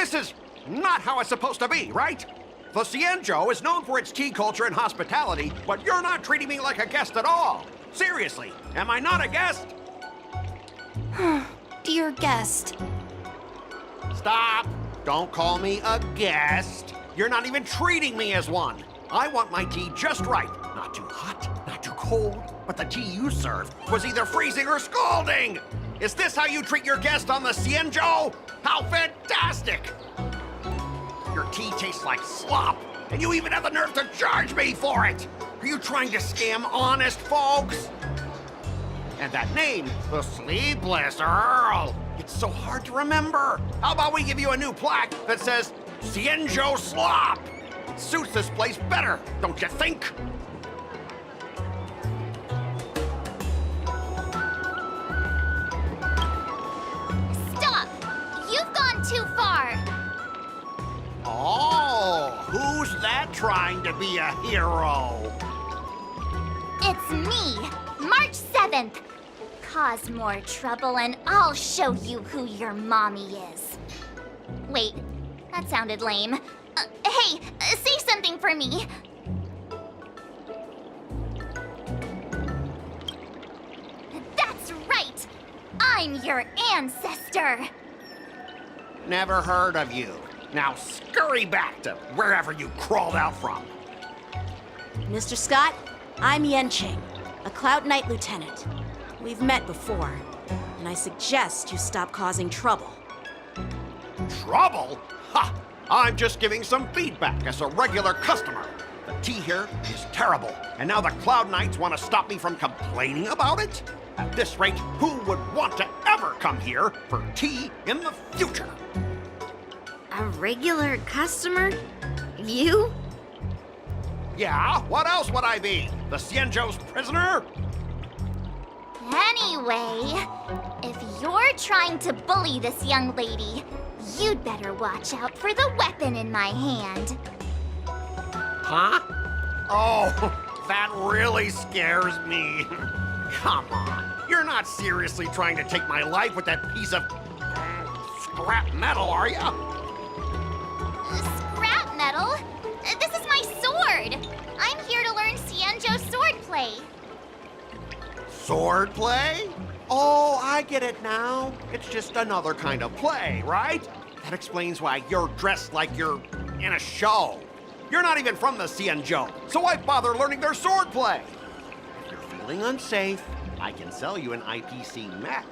This is not how it's supposed to be, right? The Cienjo is known for its tea culture and hospitality, but you're not treating me like a guest at all. Seriously, am I not a guest? Dear guest. Stop! Don't call me a guest. You're not even treating me as one. I want my tea just right. Not too hot, not too cold, but the tea you served was either freezing or scalding. Is this how you treat your guest on the Cienjo? How fantastic! Your tea tastes like slop, and you even have the nerve to charge me for it! Are you trying to scam honest folks? And that name, the Sleepless Earl, it's so hard to remember. How about we give you a new plaque that says, Cienjo Slop? It suits this place better, don't you think? Stop! You've gone too far! Oh, who's that trying to be a hero? It's me, March 7th. Cause more trouble and I'll show you who your mommy is. Wait, that sounded lame. Hey, say something for me. That's right! I'm your ancestor! Never heard of you. Now scurry back to wherever you crawled out from. Mr. Scott, I'm Yenching, a Cloud Knight lieutenant. We've met before, and I suggest you stop causing trouble. Trouble? Ha! I'm just giving some feedback as a regular customer. The tea here is terrible, and now the Cloud Knights want to stop me from complaining about it? At this rate, who would want to ever come here for tea in the future? A regular customer? You? Yeah, what else would I be? The Cienjo's prisoner? Anyway, if you're trying to bully this young lady, you'd better watch out for the weapon in my hand. Huh? Oh, that really scares me. Come on, you're not seriously trying to take my life with that piece of scrap metal, are you? Scrap metal? This is my sword! I'm here to learn Cienjo swordplay. Swordplay? Oh, I get it now. It's just another kind of play, right? That explains why you're dressed like you're in a show. You're not even from the Cienjo, so why bother learning their swordplay? If you're feeling unsafe, I can sell you an IPC mech.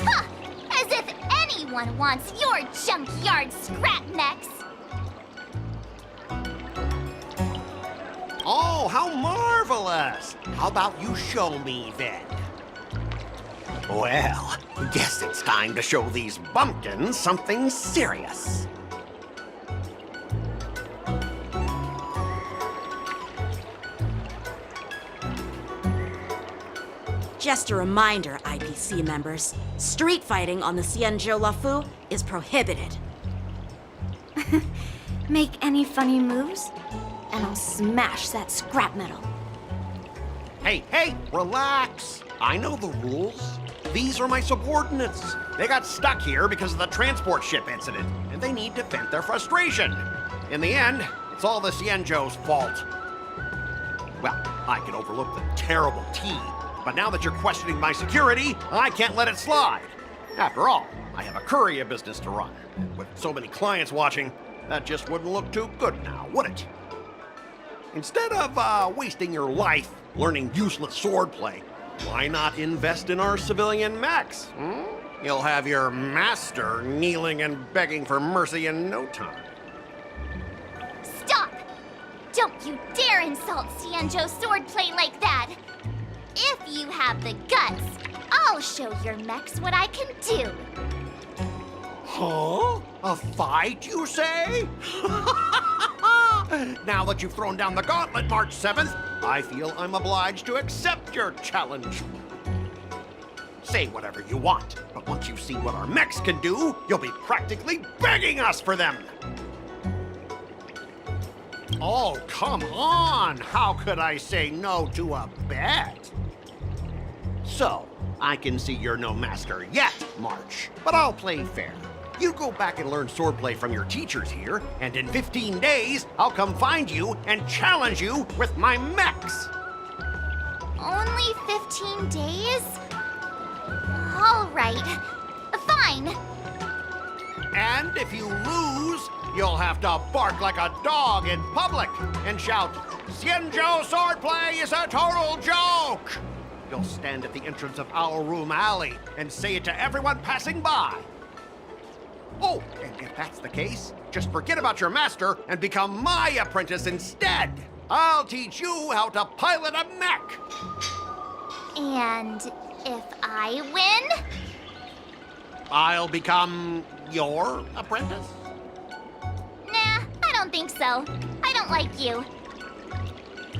Ha! As if anyone wants your junkyard scrap mechs! Oh, how marvelous! How about you show me then? Well, guess it's time to show these bumpkins something serious. Just a reminder, IPC members, street fighting on the Cienjo Lafu is prohibited. Make any funny moves, and I'll smash that scrap metal. Hey, relax. I know the rules. These are my subordinates. They got stuck here because of the transport ship incident, and they need to vent their frustration. In the end, it's all the Cienjo's fault. Well, I can overlook the terrible tea, but now that you're questioning my security, I can't let it slide. After all, I have a courier business to run. With so many clients watching, that just wouldn't look too good now, would it? Instead of wasting your life learning useless swordplay, why not invest in our civilian mechs? You'll have your master kneeling and begging for mercy in no time. Stop! Don't you dare insult Cienjo swordplay like that! If you have the guts, I'll show your mechs what I can do. Huh? A fight, you say? Now that you've thrown down the gauntlet, March 7th, I feel I'm obliged to accept your challenge. Say whatever you want, but once you've seen what our mechs can do, you'll be practically begging us for them. Oh, come on! How could I say no to a bet? So, I can see you're no master yet, March, but I'll play fair. You go back and learn swordplay from your teachers here, and in 15 days, I'll come find you and challenge you with my mechs. Only 15 days? All right. Fine. And if you lose, you'll have to bark like a dog in public and shout, "Xianzhou swordplay is a total joke!" You'll stand at the entrance of Owl Room Alley and say it to everyone passing by. Oh, and if that's the case, just forget about your master and become my apprentice instead. I'll teach you how to pilot a mech. And if I win? I'll become your apprentice? Nah, I don't think so. I don't like you.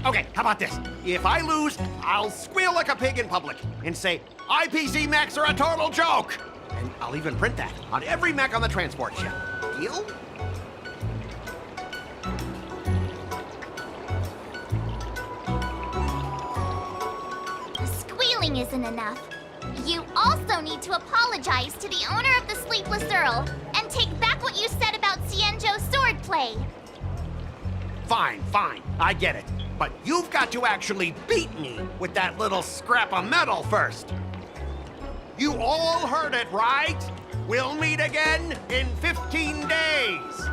Okay, how about this? If I lose, I'll squeal like a pig in public and say, IPC mechs are a total joke! And I'll even print that on every mech on the transport ship. Deal? Squealing isn't enough. You also need to apologize to the owner of the Sleepless Earl and take back what you said about Xianzhou swordplay. Fine, I get it. But you've got to actually beat me with that little scrap of metal first. You all heard it, right? We'll meet again in 15 days.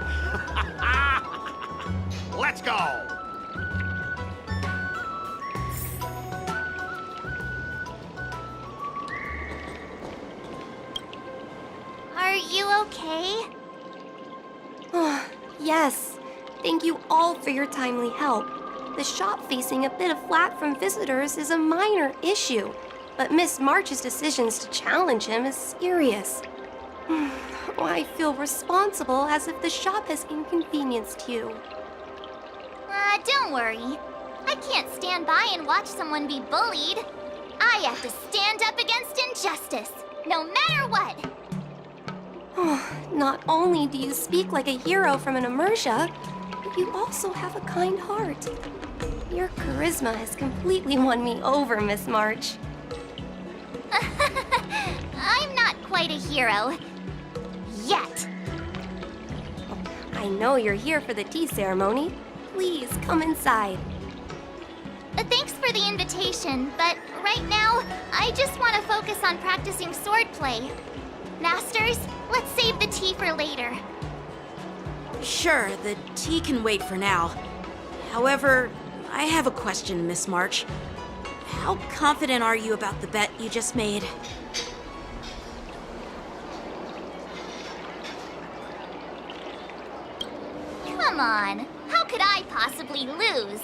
Let's go. Are you okay? Yes. Thank you all for your timely help. The shop facing a bit of flack from visitors is a minor issue, but Miss March's decisions to challenge him is serious. I feel responsible as if the shop has inconvenienced you. Don't worry. I can't stand by and watch someone be bullied. I have to stand up against injustice, no matter what. Not only do you speak like a hero from an immersia, but you also have a kind heart. Your charisma has completely won me over, Miss March. I'm not quite a hero. Yet. I know you're here for the tea ceremony. Please come inside. Thanks for the invitation, but right now, I just want to focus on practicing swordplay. Masters, let's save the tea for later. Sure, the tea can wait for now. However, I have a question, Miss March. How confident are you about the bet you just made? Come on, how could I possibly lose?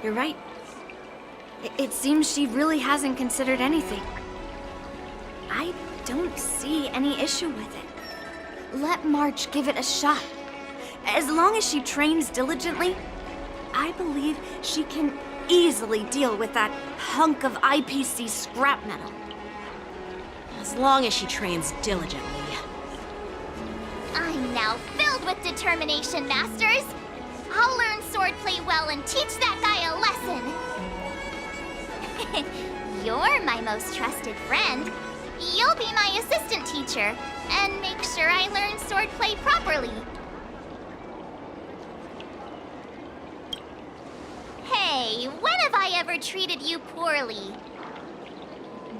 You're right. It seems she really hasn't considered anything. I don't see any issue with it. Let March give it a shot. As long as she trains diligently, I believe she can easily deal with that hunk of IPC scrap metal. As long as she trains diligently. I'm now filled with determination, Masters. I'll learn swordplay well and teach that guy a lesson. You're my most trusted friend. You'll be my assistant teacher and make sure I learn swordplay properly. Hey, when have I ever treated you poorly?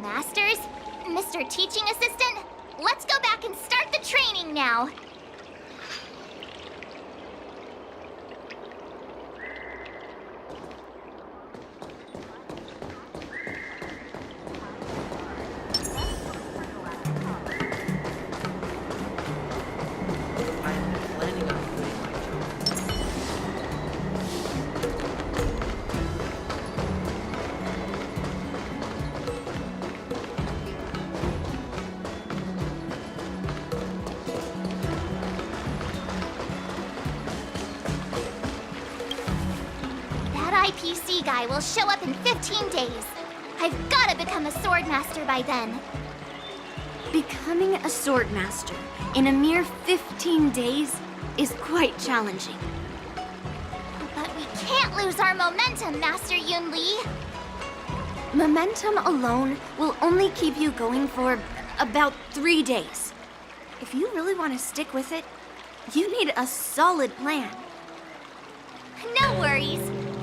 Masters, Mr. Teaching Assistant, let's go back and start the training now. IPC guy will show up in 15 days. I've got to become a swordmaster by then. Becoming a swordmaster in a mere 15 days is quite challenging. But we can't lose our momentum, Master Yun Li. Momentum alone will only keep you going for about 3 days. If you really want to stick with it, you need a solid plan. No worries.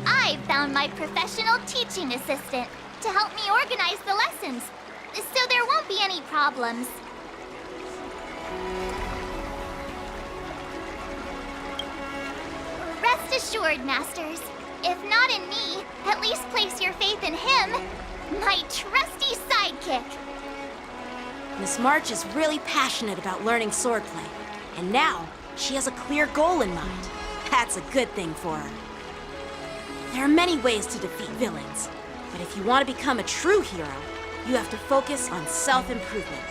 I found my professional teaching assistant to help me organize the lessons, so there won't be any problems. Rest assured, Masters. If not in me, at least place your faith in him, my trusty sidekick. Miss March is really passionate about learning swordplay, and now she has a clear goal in mind. That's a good thing for her. There are many ways to defeat villains, but if you want to become a true hero, you have to focus on self-improvement.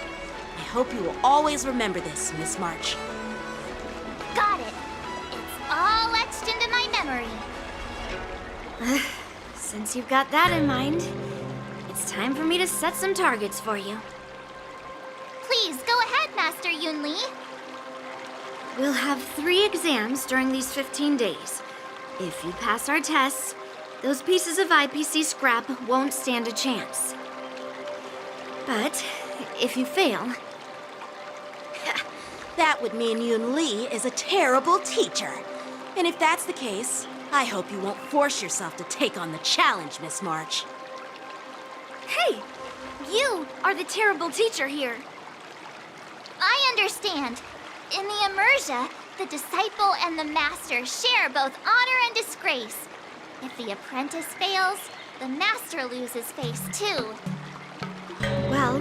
I hope you will always remember this, Miss March. Got it. It's all etched into my memory. Since you've got that in mind, it's time for me to set some targets for you. Please go ahead, Master Yunli. We'll have 3 exams during these 15 days. If you pass our tests, those pieces of IPC scrap won't stand a chance. But if you fail... That would mean Yun Li is a terrible teacher. And if that's the case, I hope you won't force yourself to take on the challenge, Miss March. Hey! You are the terrible teacher here. I understand. In the Immersia, the disciple and the master share both honor and disgrace. If the apprentice fails, the master loses face too. Well,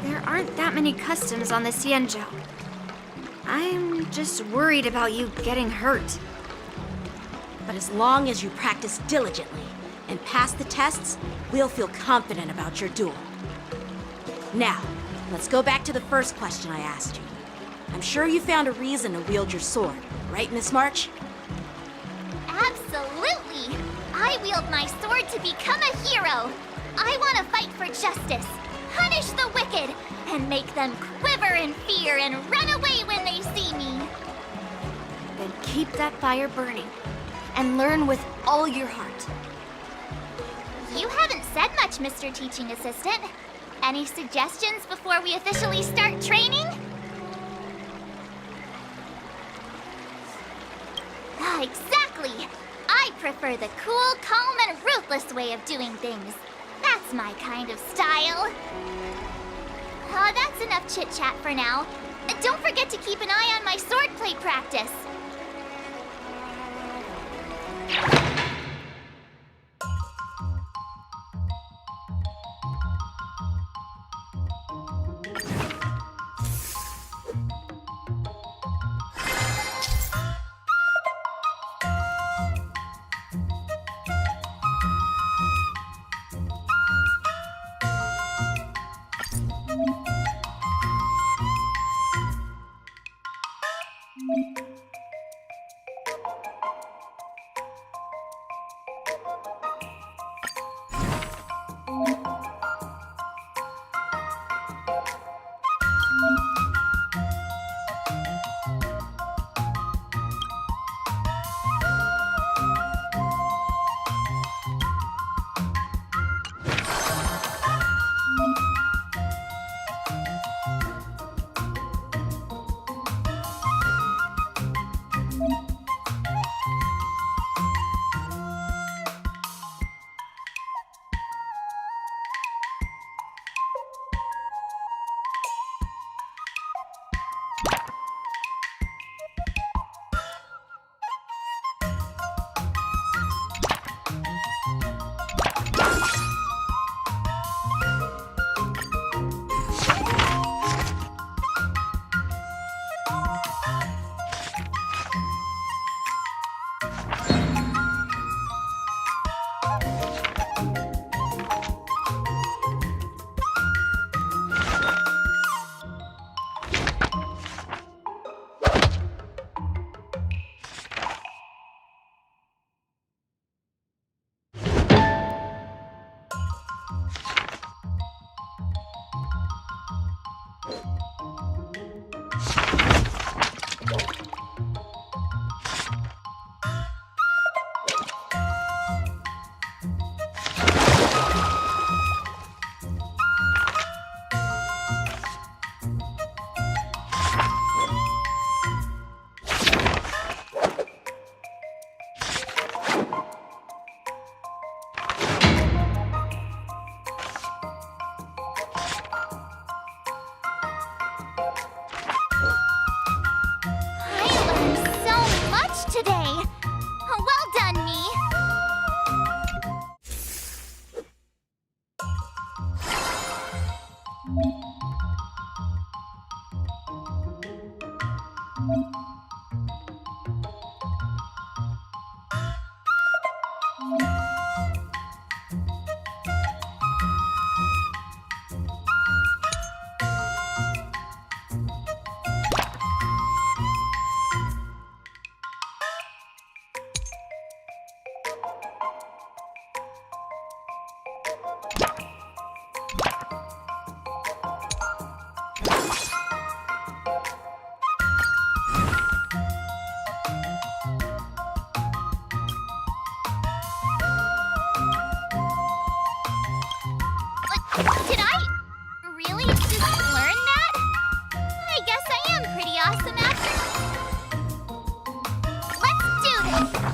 there aren't that many customs on the Xianzhou. I'm just worried about you getting hurt. But as long as you practice diligently and pass the tests, we'll feel confident about your duel. Now, let's go back to the first question I asked you. I'm sure you found a reason to wield your sword, right, Miss March? Absolutely! I wield my sword to become a hero. I want to fight for justice, punish the wicked, and make them quiver in fear and run away when they see me. Then keep that fire burning and learn with all your heart. You haven't said much, Mr. Teaching Assistant. Any suggestions before we officially start training? Exactly! I prefer the cool, calm, and ruthless way of doing things. That's my kind of style. That's enough chit-chat for now. Don't forget to keep an eye on my swordplay practice. Did I really just learn that? I guess I am pretty awesome after. Let's do this!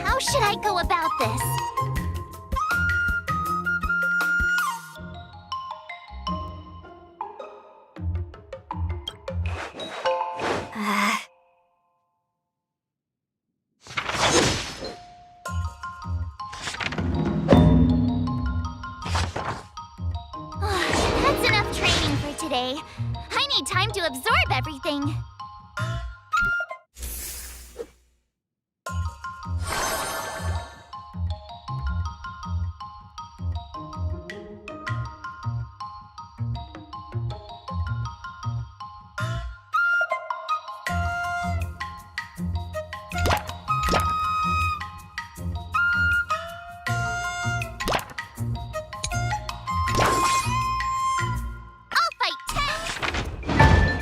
How should I go about this? That's enough training for today. I need time to absorb everything. I'll fight 10.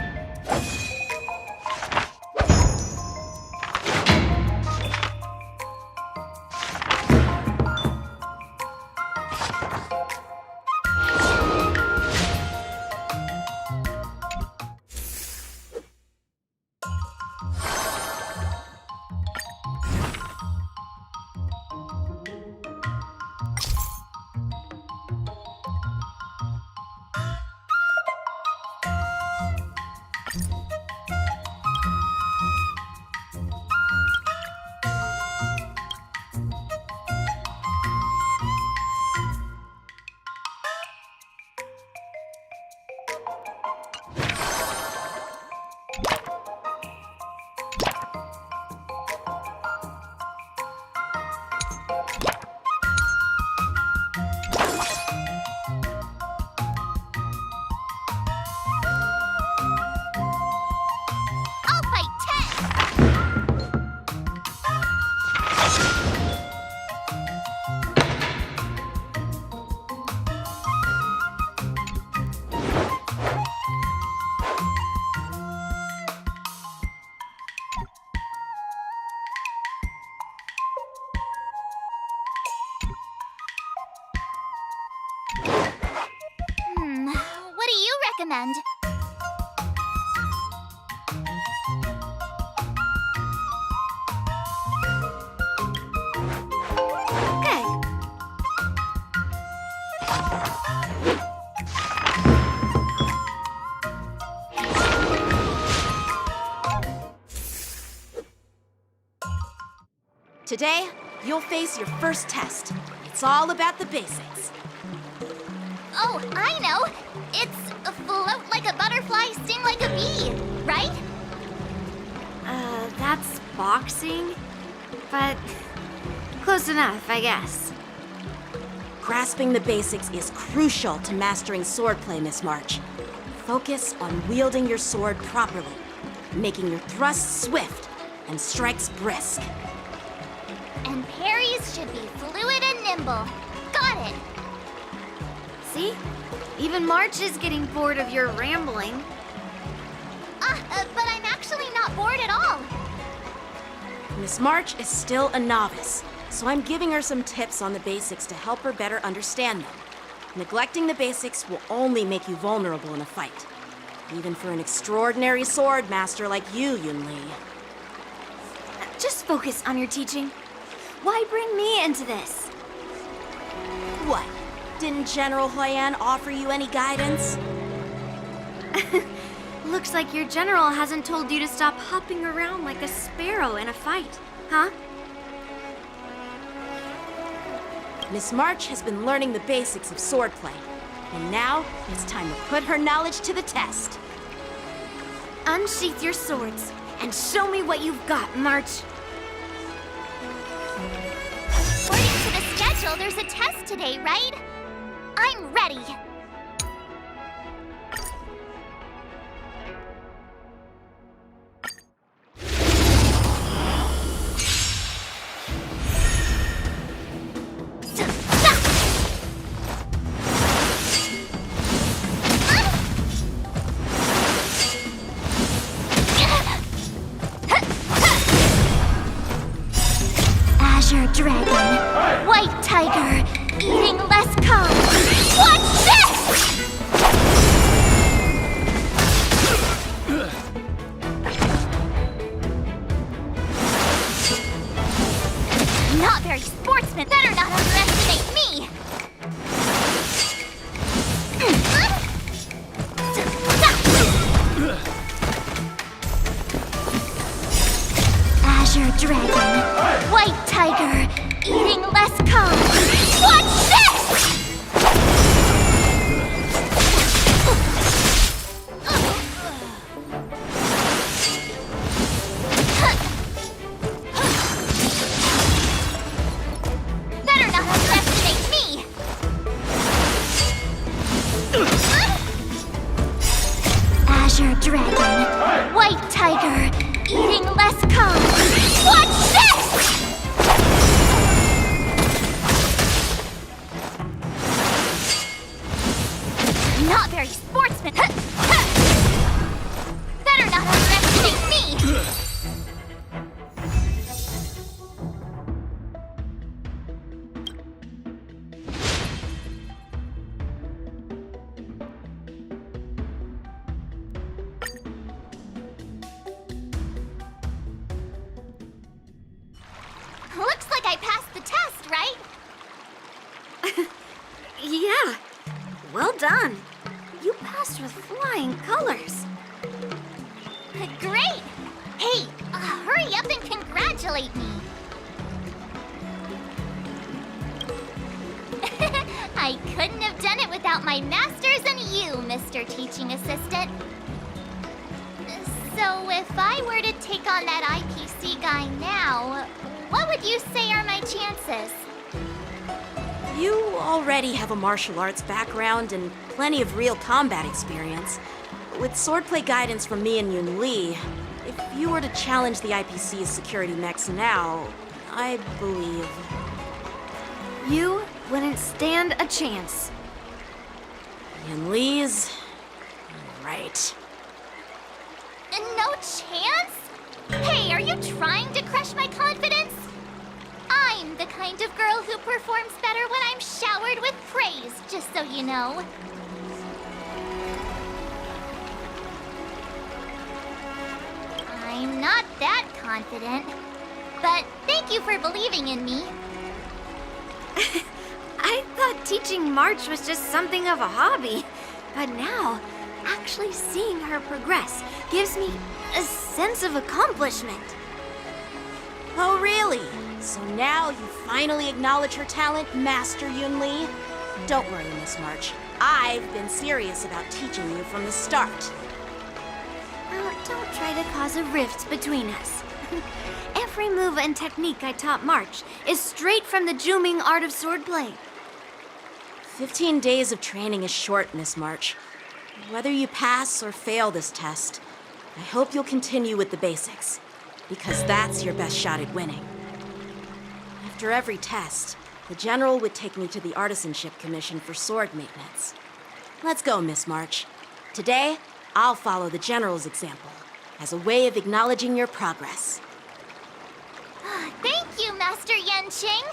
What do you recommend? Okay. Today, you'll face your first test. It's all about the basics. Oh, I know! It's float like a butterfly, sting like a bee, right? That's boxing, but close enough, I guess. Grasping the basics is crucial to mastering swordplay, Miss March. Focus on wielding your sword properly, making your thrusts swift and strikes brisk. And parries should be fluid and nimble. Got it! See? Even March is getting bored of your rambling. But I'm actually not bored at all. Miss March is still a novice, so I'm giving her some tips on the basics to help her better understand them. Neglecting the basics will only make you vulnerable in a fight, even for an extraordinary sword master like you, Yunli. Just focus on your teaching. Why bring me into this? What? Didn't General Huyan offer you any guidance? Looks like your general hasn't told you to stop hopping around like a sparrow in a fight, huh? Miss March has been learning the basics of swordplay, and now it's time to put her knowledge to the test. Unsheath your swords and show me what you've got, March. According to the schedule, there's a test today, right? I'm ready. Azure Dragon, White Tiger, eating less carbs. Watch this! Not very sportsman. Better not underestimate me. Azure Dragon, White Tiger, eating less carbs. Watch this! Better not underestimate me. Azure Dragon, White Tiger, eating less carbs. Watch this! Not very sportsman. Better not underestimate me. Looks like I passed the test, right? Yeah, well done. You passed with flying colors. Great! Hey, hurry up and congratulate me. I couldn't have done it without my masters and you, Mr. Teaching Assistant. So if I were to take on that IPC guy now, what would you say are my chances? You already have a martial arts background and plenty of real combat experience. With swordplay guidance from me and Yun Li, if you were to challenge the IPC's security mechs now, I believe... You wouldn't stand a chance. Yun Li's... right. No chance? Hey, are you trying to crush my confidence? I'm the kind of girl who performs better when I'm showered with praise, just so you know. I'm not that confident, but thank you for believing in me. I thought teaching March was just something of a hobby, but now, actually seeing her progress gives me a sense of accomplishment. Oh, really? So now you finally acknowledge her talent, Master Yun Li? Don't worry, Miss March. I've been serious about teaching you from the start. Don't try to cause a rift between us. Every move and technique I taught March is straight from the Juming art of swordplay. 15 days of training is short, Miss March. Whether you pass or fail this test, I hope you'll continue with the basics, because that's your best shot at winning. After every test, the General would take me to the Artisanship Commission for sword maintenance. Let's go, Miss March. Today, I'll follow the General's example as a way of acknowledging your progress. Thank you, Master Yenqing.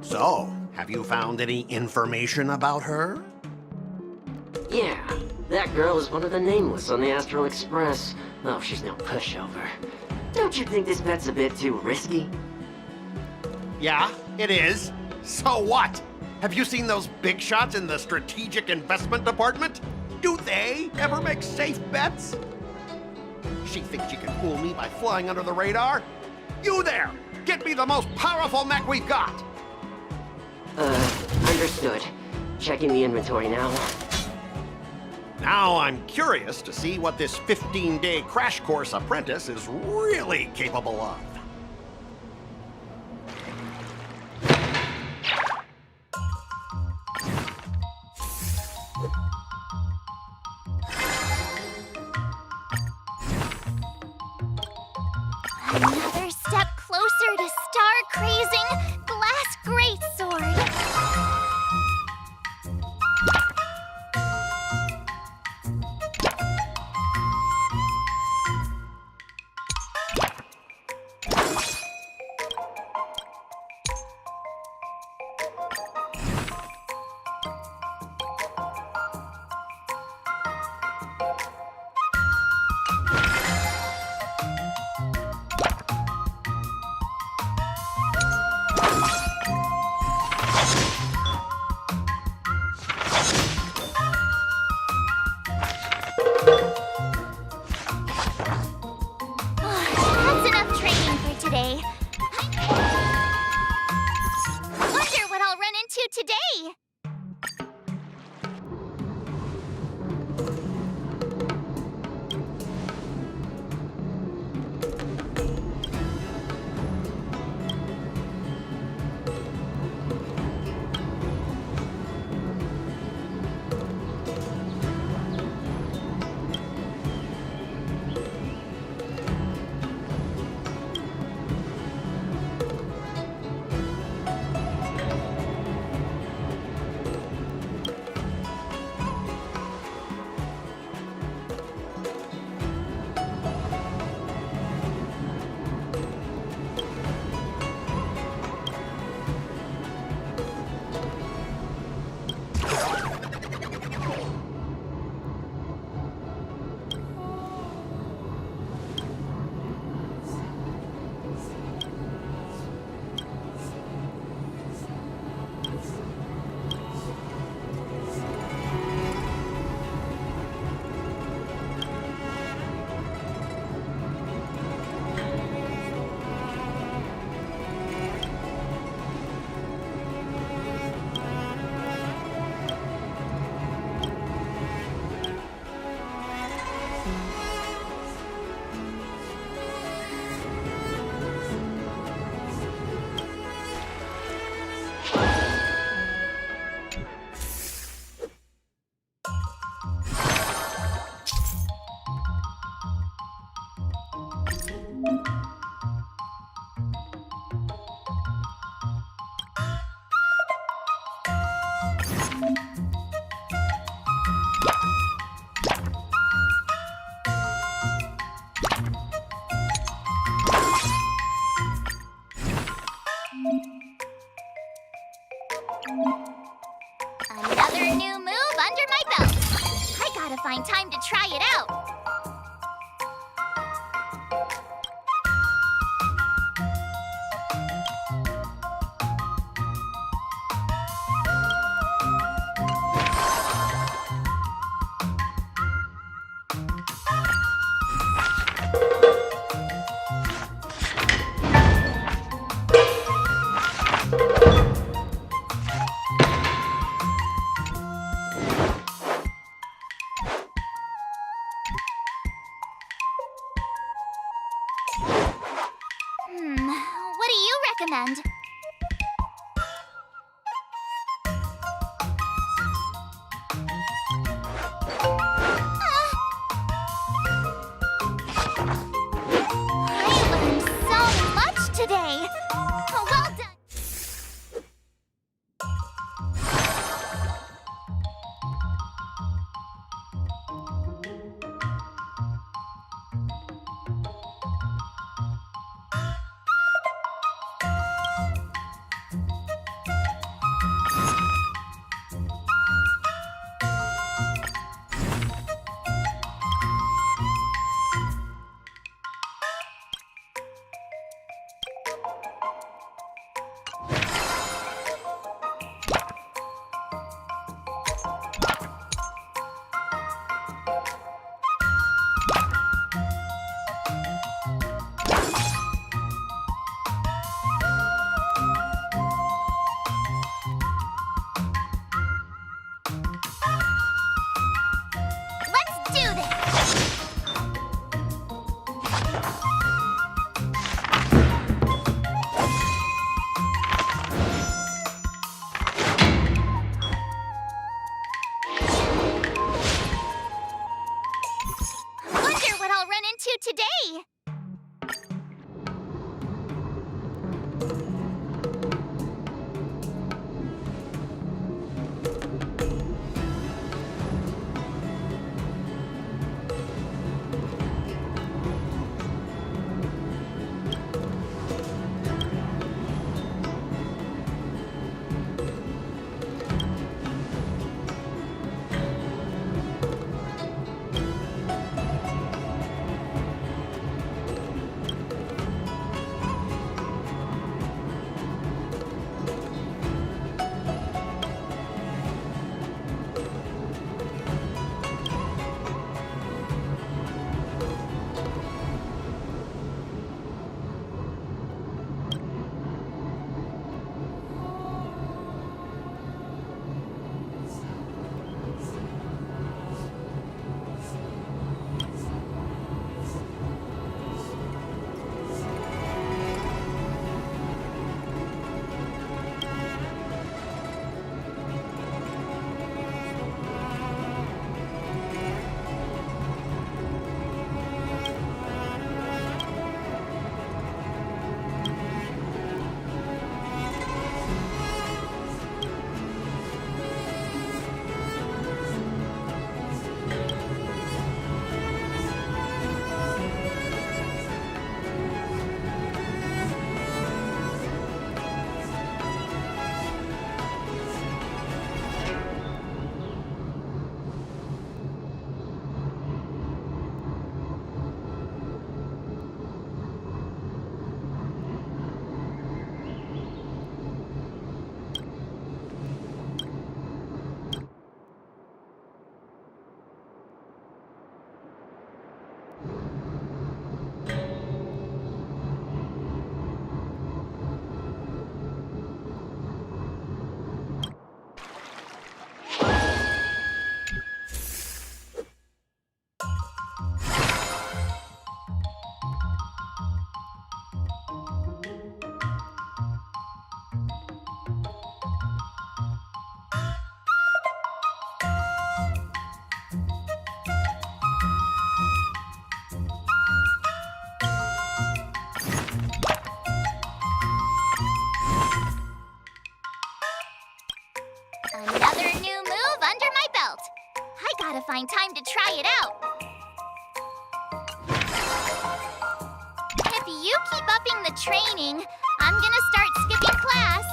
So, have you found any information about her? Yeah, that girl is one of the nameless on the Astral Express. Oh, she's no pushover. Don't you think this bet's a bit too risky? Yeah, it is. So what? Have you seen those big shots in the strategic investment department? Do they ever make safe bets? She thinks she can fool me by flying under the radar? You there! Get me the most powerful mech we've got! Understood. Checking the inventory now. Now I'm curious to see what this 15-day crash course apprentice is really capable of. Another step closer to star-crazing glass greatsword. That's enough training for today. Wonder what I'll run into today. Another new move under my belt. I gotta find time to try it out. What do you recommend? I learned so much today. Well done. today. Another new move under my belt. I gotta find time to try it out. If you keep upping the training, I'm gonna start skipping class.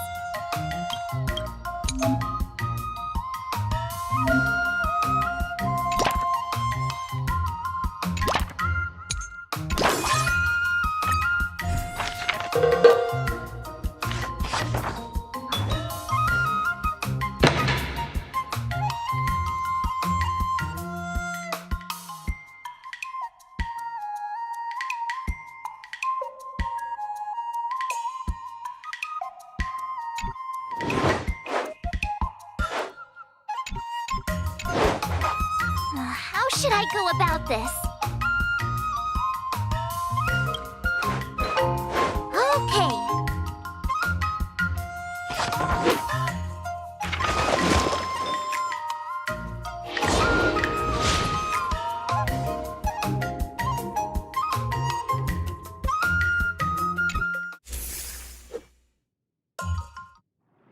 How should I go about this? Okay.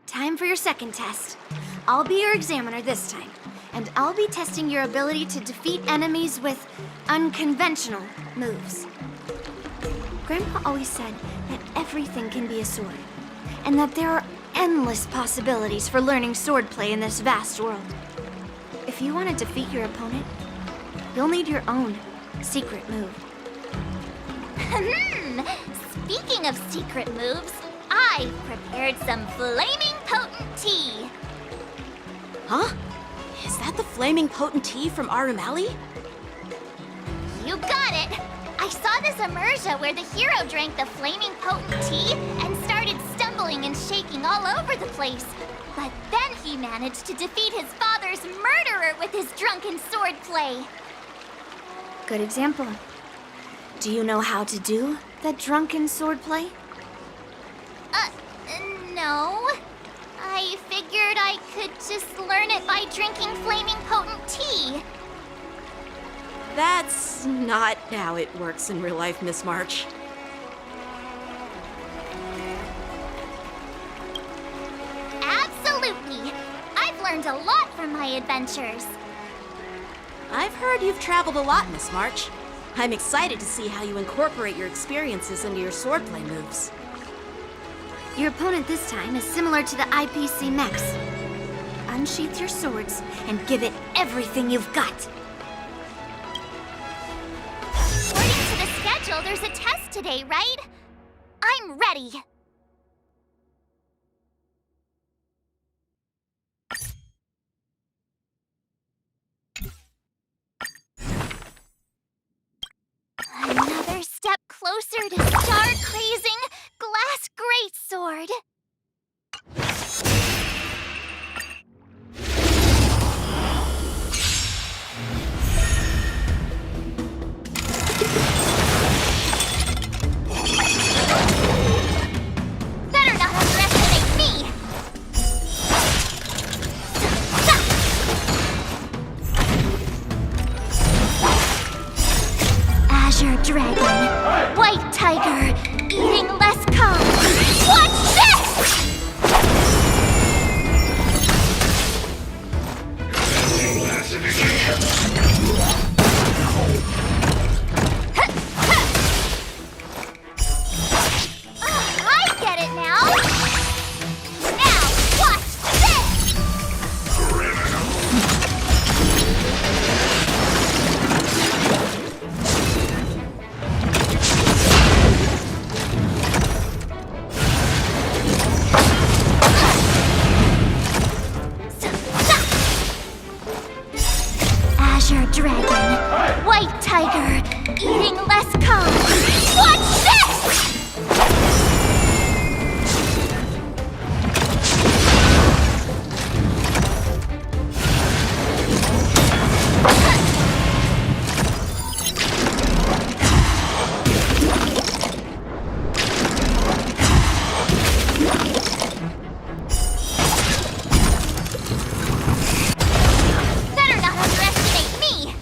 Time for your second test. I'll be your examiner this time, and I'll be testing your ability to defeat enemies with unconventional moves. Grandpa always said that everything can be a sword, and that there are endless possibilities for learning swordplay in this vast world. If you want to defeat your opponent, you'll need your own secret move. Speaking of secret moves, I've prepared some flaming potent tea. Huh? Is that the flaming potent tea from Arumali? You got it! I saw this immersion where the hero drank the flaming potent tea and started stumbling and shaking all over the place. But then he managed to defeat his father's murderer with his drunken swordplay. Good example. Do you know how to do the drunken swordplay? No. I figured I could just learn it by drinking flaming potent tea. That's not how it works in real life, Miss March. Absolutely! I've learned a lot from my adventures. I've heard you've traveled a lot, Miss March. I'm excited to see how you incorporate your experiences into your swordplay moves. Your opponent this time is similar to the IPC mechs. Unsheath your swords and give it everything you've got. According to the schedule, there's a test today, right? I'm ready. Another step closer to star-crazing Glass Greatsword. Better not underestimate me! Azure Dragon, White Tiger, eating less carbs. What's this? I get it now. Now, watch this! Azure Dragon, White Tiger, eating less carbs. What's this? Better not underestimate me!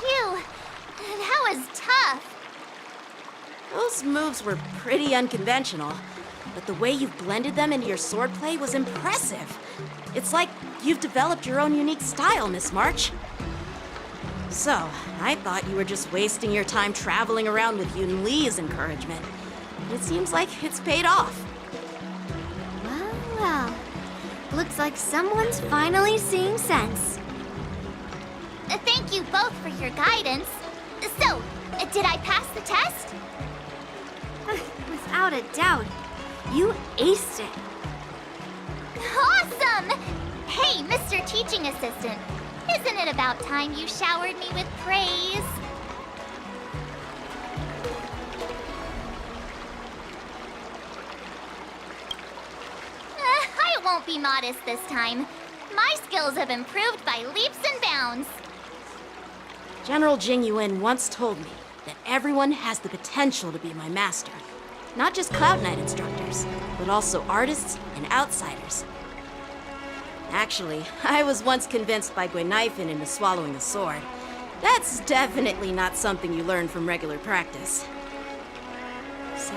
Phew, that was tough. Those moves were pretty unconventional, but the way you've blended them into your swordplay was impressive. It's like you've developed your own unique style, Miss March. So, I thought you were just wasting your time traveling around with Yun Li's encouragement. But it seems like it's paid off. Well, well. Looks like someone's finally seeing sense. Thank you both for your guidance. So, did I pass the test? Without a doubt, you aced it. Awesome! Hey, Mr. Teaching Assistant, isn't it about time you showered me with praise? I won't be modest this time. My skills have improved by leaps and bounds. General Jing Yuan once told me that everyone has the potential to be my master. Not just Cloud Knight instructors, but also artists and outsiders. Actually, I was once convinced by Guinaifen into swallowing a sword. That's definitely not something you learn from regular practice. So,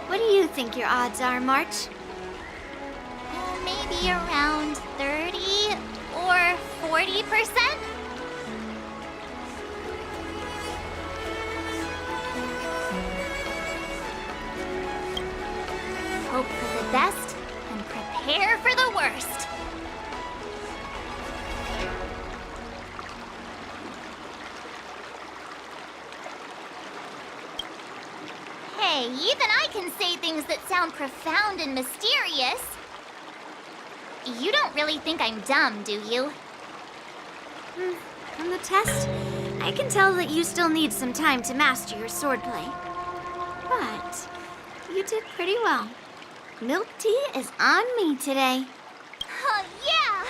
what do you think your odds are, March? Maybe around 30 or 40%? Hope for the best and prepare for the worst. Hey, even I can say things that sound profound and mysterious. You don't really think I'm dumb, do you? From the test, I can tell that you still need some time to master your swordplay. But you did pretty well. Milk tea is on me today. Oh, yeah!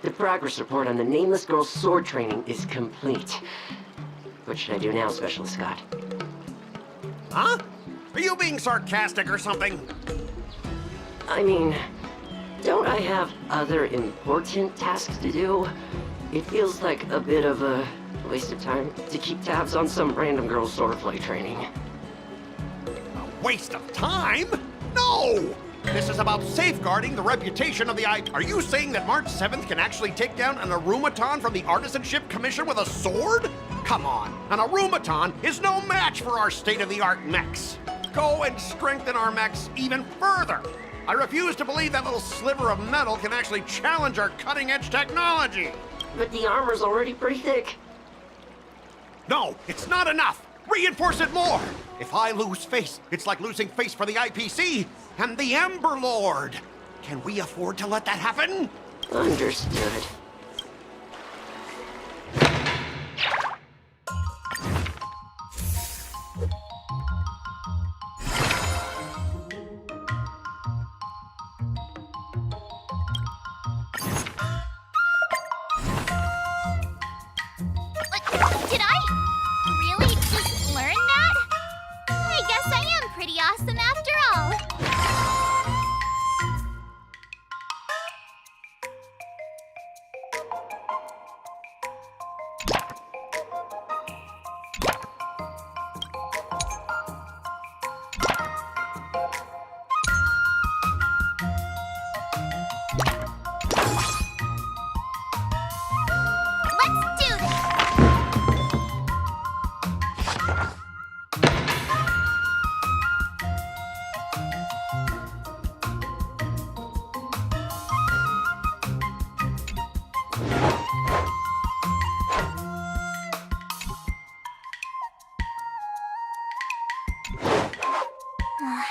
The progress report on the nameless girl's sword training is complete. What should I do now, Specialist Scott? Huh? Are you being sarcastic or something? I mean, don't I have other important tasks to do? It feels like a bit of a waste of time to keep tabs on some random girl's swordplay training. A waste of time? No! This is about safeguarding the reputation of the Are you saying that March 7th can actually take down an Arumaton from the Artisanship Commission with a sword? Come on, an Arumaton is no match for our state-of-the-art mechs. Go and strengthen our mechs even further. I refuse to believe that little sliver of metal can actually challenge our cutting-edge technology. But the armor's already pretty thick. No, it's not enough. Reinforce it more. If I lose face, it's like losing face for the IPC and the Ember Lord. Can we afford to let that happen? Understood. Did I really just learn that? I guess I am pretty awesome after all. Let's do this!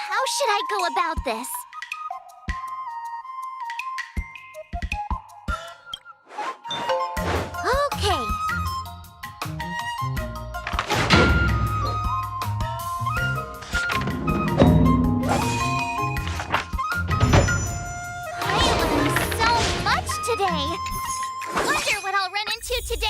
How should I go about this? Okay. I learned so much today. Wonder what I'll run into today.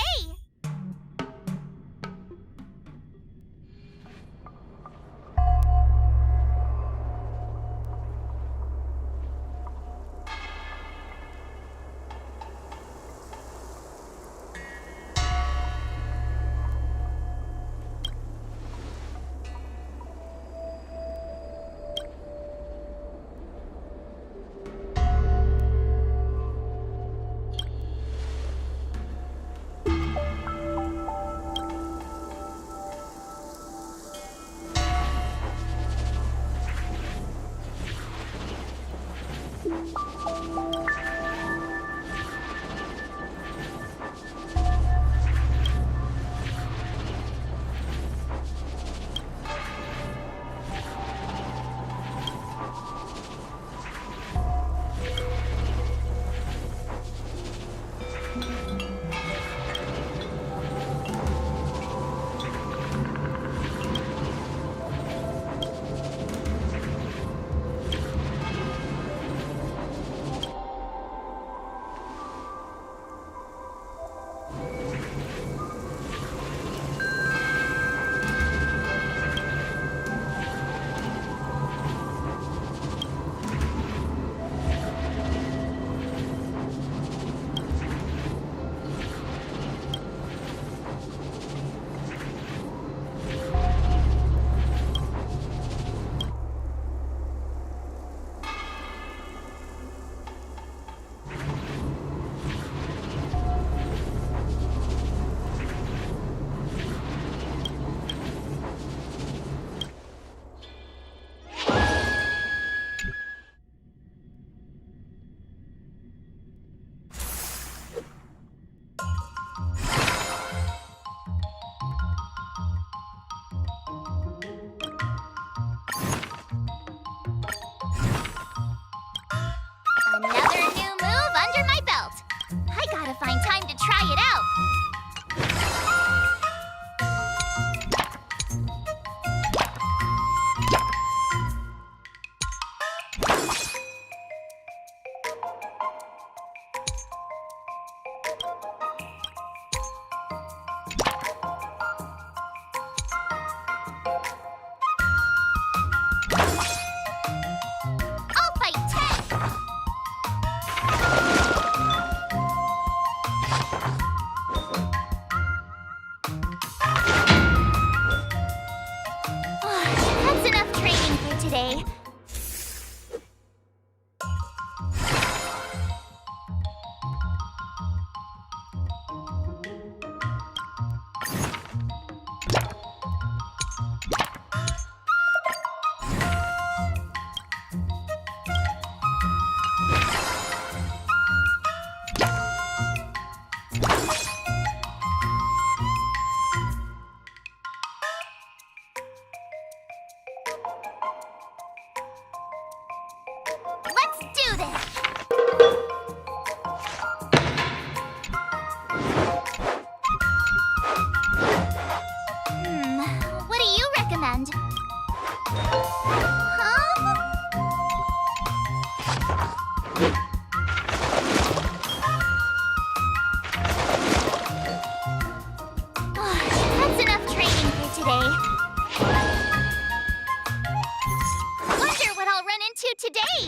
today. Let's do this! What do you recommend? Huh? That's enough training for today. Wonder what I'll run into today.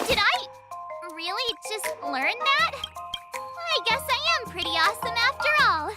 Did I really just learn that? I guess I am pretty awesome after all.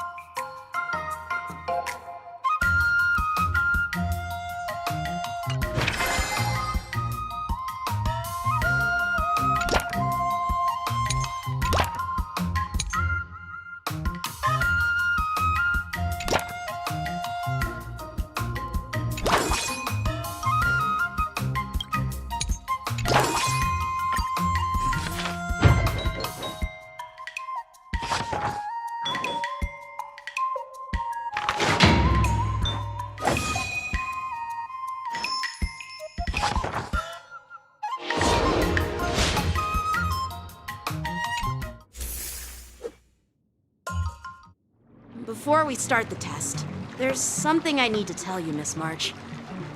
Before we start the test, there's something I need to tell you, Miss March.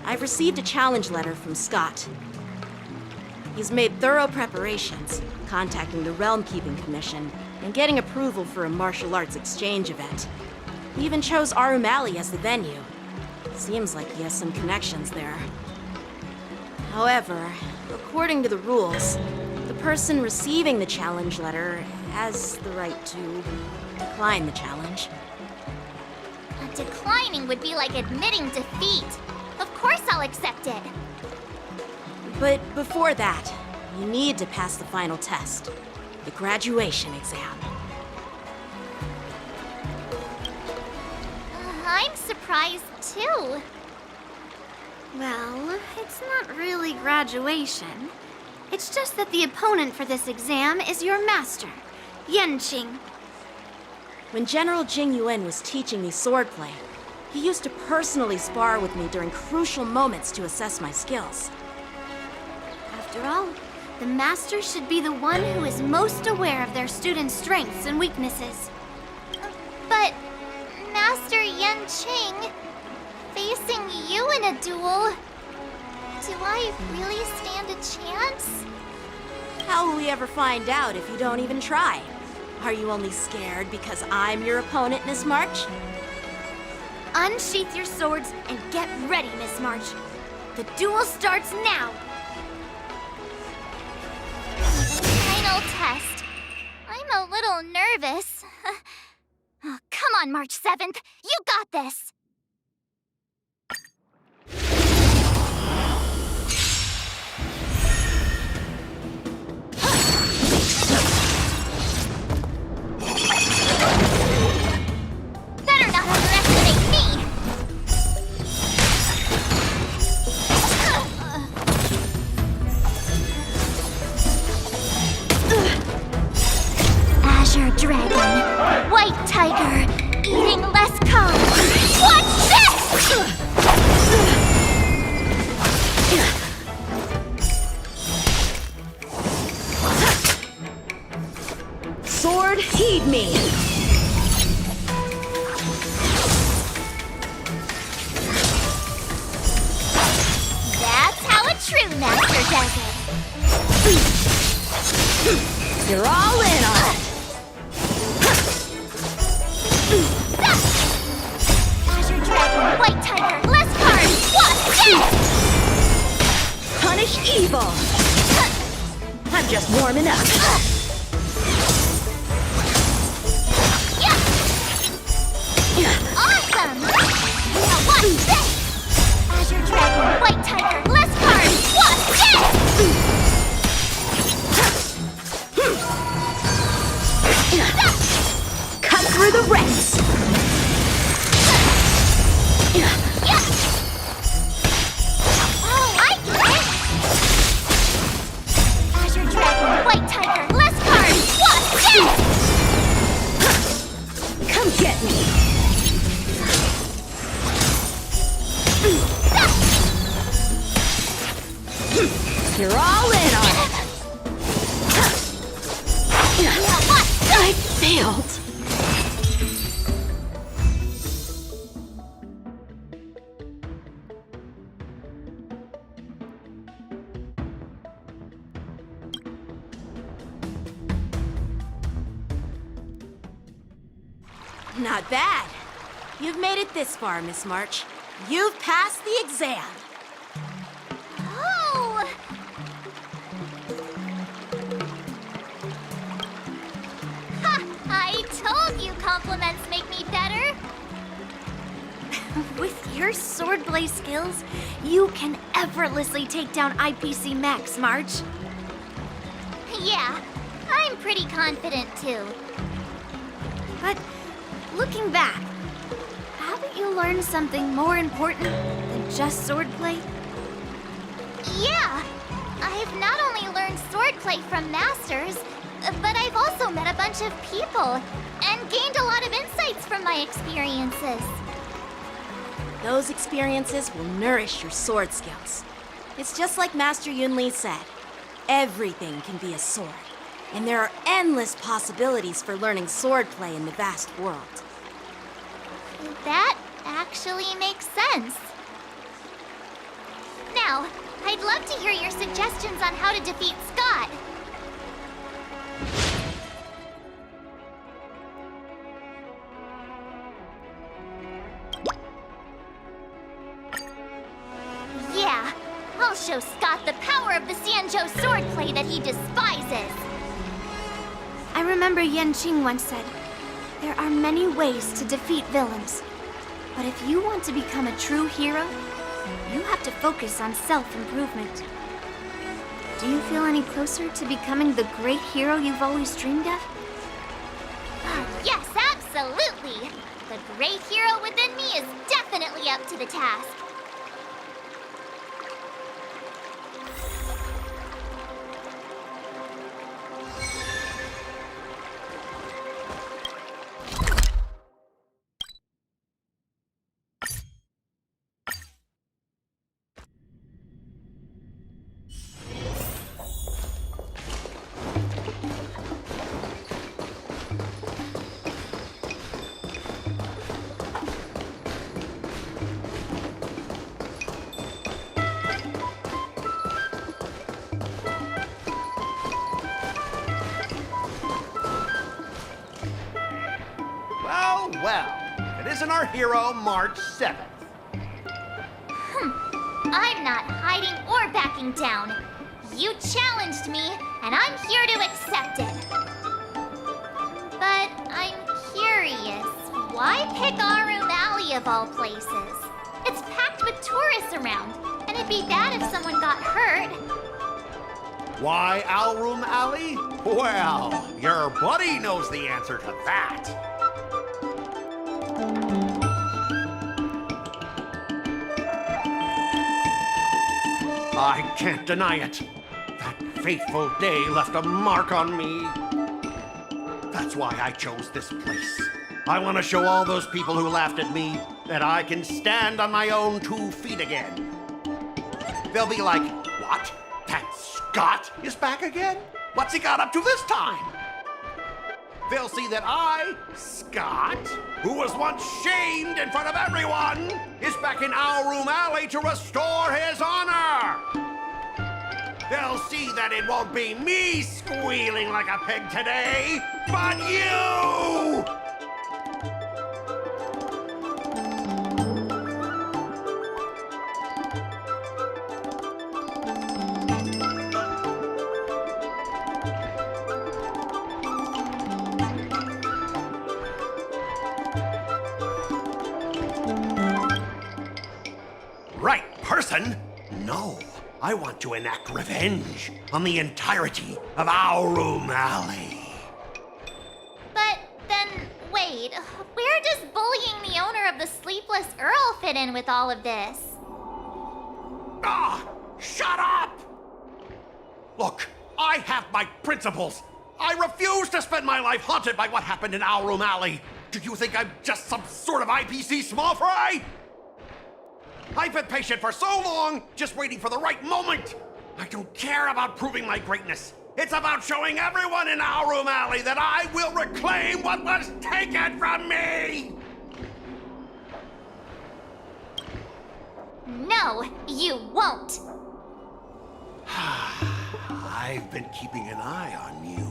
I've received a challenge letter from Scott. He's made thorough preparations, contacting the Realm Keeping Commission and getting approval for a martial arts exchange event. He even chose Arumali as the venue. Seems like he has some connections there. However, according to the rules, the person receiving the challenge letter has the right to decline the challenge. Declining would be like admitting defeat. Of course I'll accept it. But before that, you need to pass the final test, the graduation exam. I'm surprised too. Well, it's not really graduation. It's just that the opponent for this exam is your master, Yenqing. When General Jing Yuan was teaching me swordplay, he used to personally spar with me during crucial moments to assess my skills. After all, the master should be the one who is most aware of their students' strengths and weaknesses. But, Master Yenqing, facing you in a duel, do I really stand a chance? How will we ever find out if you don't even try? Are you only scared because I'm your opponent, Miss March? Unsheath your swords and get ready, Miss March. The duel starts now! Final test. I'm a little nervous. Oh, come on, March 7th. You got this! Better not underestimate me! Azure Dragon, White Tiger, eating less carbs. Watch this! Sword, heed me! That's how a true master does it. You're all in on it! Azure Dragon, White Tiger, less carbs. Watch this! Punish evil! I'm just warming up. Awesome! Now watch this! Azure Dragon, White Tiger, less carbs. Watch this! Cut through the ranks! Oh, I get it! Azure Dragon, White Tiger, less carbs. Watch this! Come get me! You're all in on it! Now watch I this! failed! Not bad. You've made it this far, Miss March. You've passed the exam. Oh! Ha! I told you compliments make me better. With your swordplay skills, you can effortlessly take down IPC Max, March. Yeah, I'm pretty confident too. But looking back, haven't you learned something more important than just swordplay? Yeah, I've not only learned swordplay from masters, but I've also met a bunch of people and gained a lot of insights from my experiences. Those experiences will nourish your sword skills. It's just like Master Yunli said. Everything can be a sword, and there are endless possibilities for learning swordplay in the vast world. That actually makes sense. Now, I'd love to hear your suggestions on how to defeat Scott. Yeah, I'll show Scott the power of the Xianzhou swordplay that he despises. I remember Yan Qing once said, there are many ways to defeat villains. But if you want to become a true hero, you have to focus on self-improvement. Do you feel any closer to becoming the great hero you've always dreamed of? Yes, absolutely. The great hero within me is definitely up to the task. Well, well. it isn't our hero, March 7th. I'm not hiding or backing down. You challenged me, and I'm here to accept it. But I'm curious, why pick Arum Alley of all places? It's packed with tourists around, and it'd be bad if someone got hurt. Why Alroom Alley? Well, your buddy knows the answer to that. I can't deny it. That fateful day left a mark on me. That's why I chose this place. I want to show all those people who laughed at me that I can stand on my own 2 feet again. They'll be like, what? That Scott is back again? What's he got up to this time? They'll see that I, Scott, who was once shamed in front of everyone, is back in Alroom Alley to restore his honor. They'll see that it won't be me squealing like a pig today, but you! Right person? No. I want to enact revenge on the entirety of Alroom Alley. But then, wait, where does bullying the owner of the Sleepless Earl fit in with all of this? Ah! Shut up! Look, I have my principles. I refuse to spend my life haunted by what happened in Alroom Alley. Do you think I'm just some sort of IPC small fry? I've been patient for so long, just waiting for the right moment. I don't care about proving my greatness. It's about showing everyone in Alroom Alley that I will reclaim what was taken from me! No, you won't. I've been keeping an eye on you.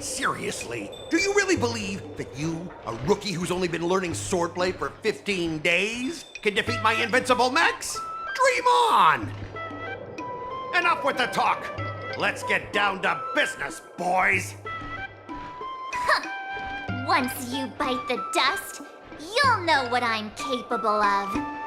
Seriously, do you really believe that you, a rookie who's only been learning swordplay for 15 days, can defeat my invincible mechs? Dream on! Enough with the talk. Let's get down to business, boys. Once you bite the dust, you'll know what I'm capable of.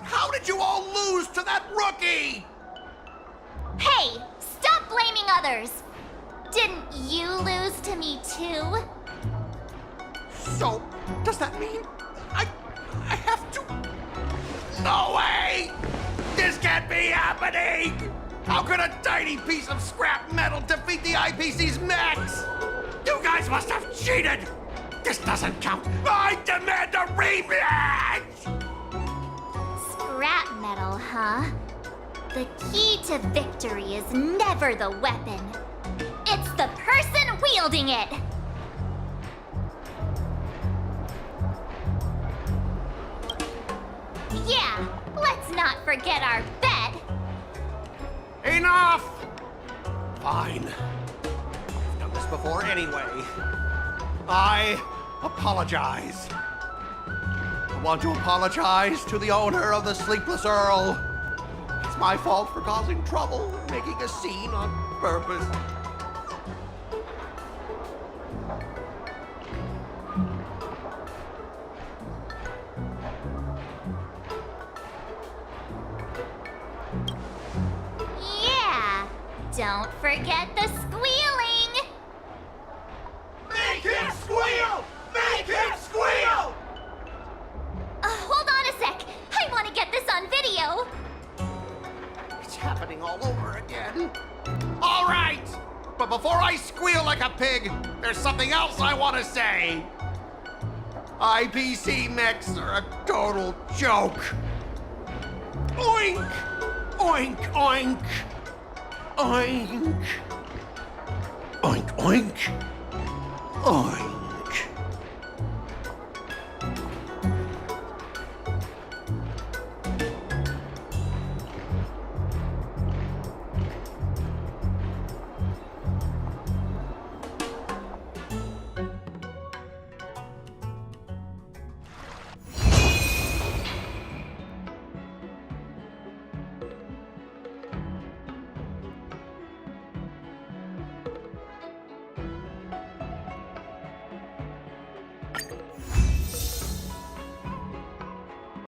How did you all lose to that rookie? Hey, stop blaming others! Didn't you lose to me too? So, does that mean I have to? No way! This can't be happening! How could a tiny piece of scrap metal defeat the IPC's mechs? You guys must have cheated! This doesn't count! I demand a rematch! The key to victory is never the weapon. It's the person wielding it! Yeah, let's not forget our bet. Enough! Fine. I've done this before anyway. I apologize. I want to apologize to the owner of the Sleepless Earl. It's my fault for causing trouble and making a scene on purpose. Yeah, don't forget the squealing. Make him squeal! Make him squeal! Hold on a sec. I want to get this on video. It's happening all over again. All right! But before I squeal like a pig, there's something else I want to say. IPC mechs are a total joke. Oink! Oink, oink! Oink! Oink, oink! Oink!